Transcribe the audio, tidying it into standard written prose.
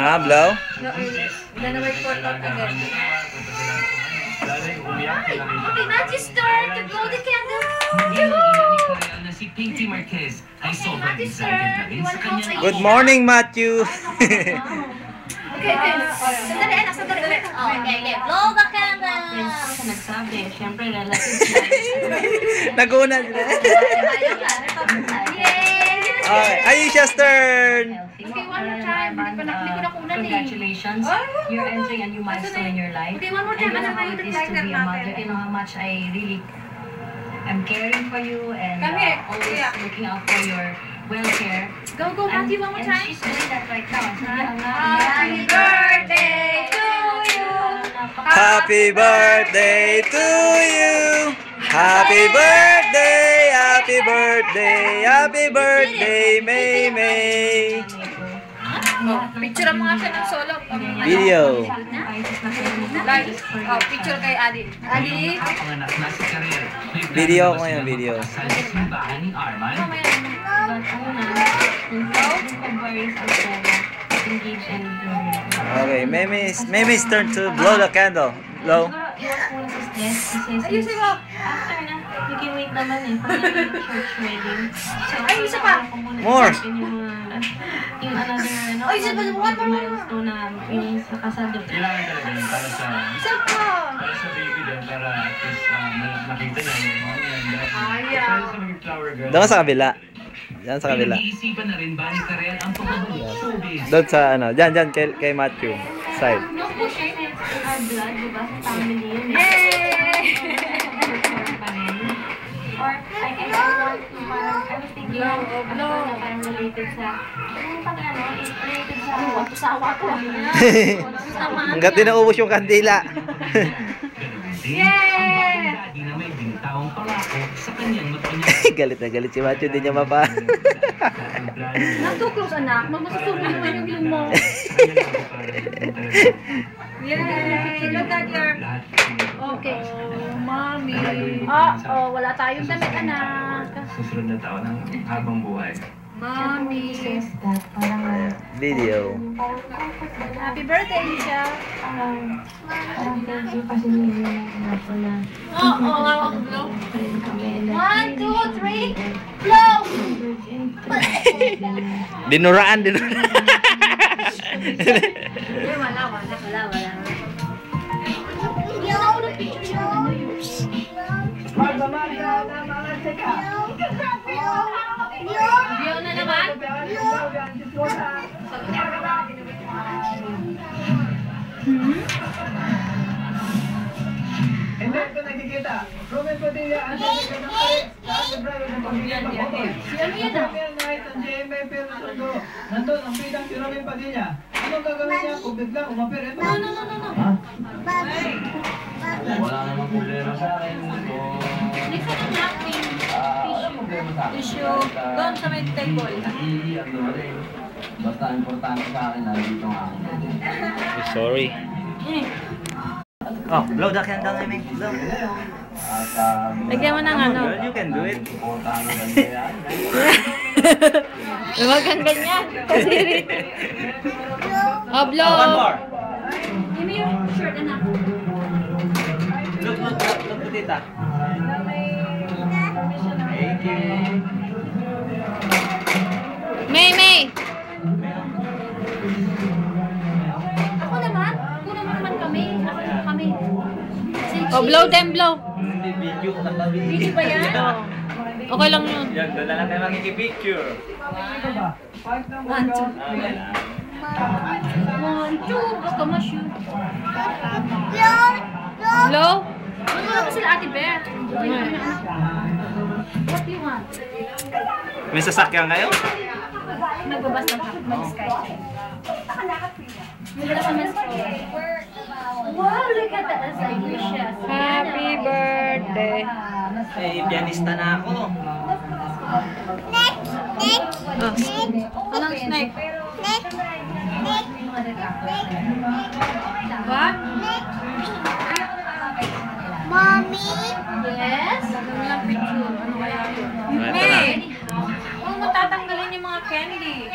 Blow? Then I report out again. Okay, Matthew, start to blow the candle. Si Pinky Marquez ay sobrang Matthew, excited na rin sa kanyang... Good morning, Matthew! Okay. Sandali, anak, sandali. Okay, blow the candle. Kasi nagsabi, syempre relative. Naguna sila. Yay! Okay, Aisha's turn! Okay, one more time. Hindi ko na kunan eh. Congratulations. You're entering a new milestone in your life. Okay, one more time. And you know Anak, how it is to be a mother. You know how much I really am caring for you and always looking out for your welfare. Go, Matthew, one more And time. she's doing that right now. Happy birthday to you. Happy birthday to you! Happy birthday! Happy birthday! Happy birthday, May May! Picture mo nga siya ng solo. Video. Like, picture kay Adi. Adi? Panganak na si Karel. Video ko yung video. Sa simbahan ni Arman. Okay, Maymay's turn to blow the candle. Blow. Ayusin mo. After na, you can wait naman eh. Pag church wedding. So, Ay, isa pa. More. Yung another, ano, Ay, isa pa. One more. milestone na yung sa kasal. Kailangan talaga yun para sa... Isa pa. Para sa baby din, para at least makita niya yung mom niya. Ayaw. Sa maging flower girl. Doon sa kabila. Diyan sa kabila. Pinag-iisipan na rin ba ni Karel ang pagbabalik showbiz? Doon sa ano. Diyan kay Matthew. Side. No push it. Our blood, diba? Sa family yun. Yay! Or, I can want to parang, I was thinking, parang related sa, related sa, Sawa ko. Hanggat naubos yung kandila. Yay! Daddy na may bintawang palako sa kanyang mata. Galit na galit si Matthew. Hindi niya mapa. Not too close, anak. Magmasusubo naman yung ilong mo. Yay! Look at your... Okay. Mommy. Wala tayong damit, anak. Susunod na taon ng habang buhay. Mommy. Video. Happy birthday, Isha. Parang thank you kasi nila po na. Blow. 1, 2, 3. Blow! Dinuraan. Wala. Yan ako ng picture niya. Biyo na naman? Hindi ko nakikita. Ruben Padilla, ang nakikita ng kare. Lahat ng driver ng Padilla Pacoy. Ano yan ah? Night ang GMA pero todo. Nandun ang bidang si Ruben Padilla. Anong gagawin niya kung biglang umapir? Ito. No. Wala namang problema sa akin. Listen na napkin. Tissue. Doon sa may table. Basta importante sa akin na dito ang aking pwede. Sorry. Oh, blow the candle, Amy. Blow. Lagyan mo ng ano. Girl, you can do it. Huwag kang ganyan. Kasi One more. Give me your shirt, anak. Look, tita. Thank you. May. Ako naman? Kunan mo naman kami. Ako naman kami. Oh, blow them, blow. Video ko na Video ba yan? Okay lang yun. Yan, doon na lang tayo magkikipicture. 1, 2. Basta ma-shoot. Blow? Ano naman sila Ate Beth? What do you want? May sasakyan kayo? Nagbabas na mag-sky. Nagbabas na mag-sky. Wow, look at that. That's delicious. Happy birthday. Eh, pianista na ako. Anong snake? What? Mommy? Yes? Ano lang picture? Ano kaya yun? Ito na. May! Huwag mo tatanggalin yung mga candy.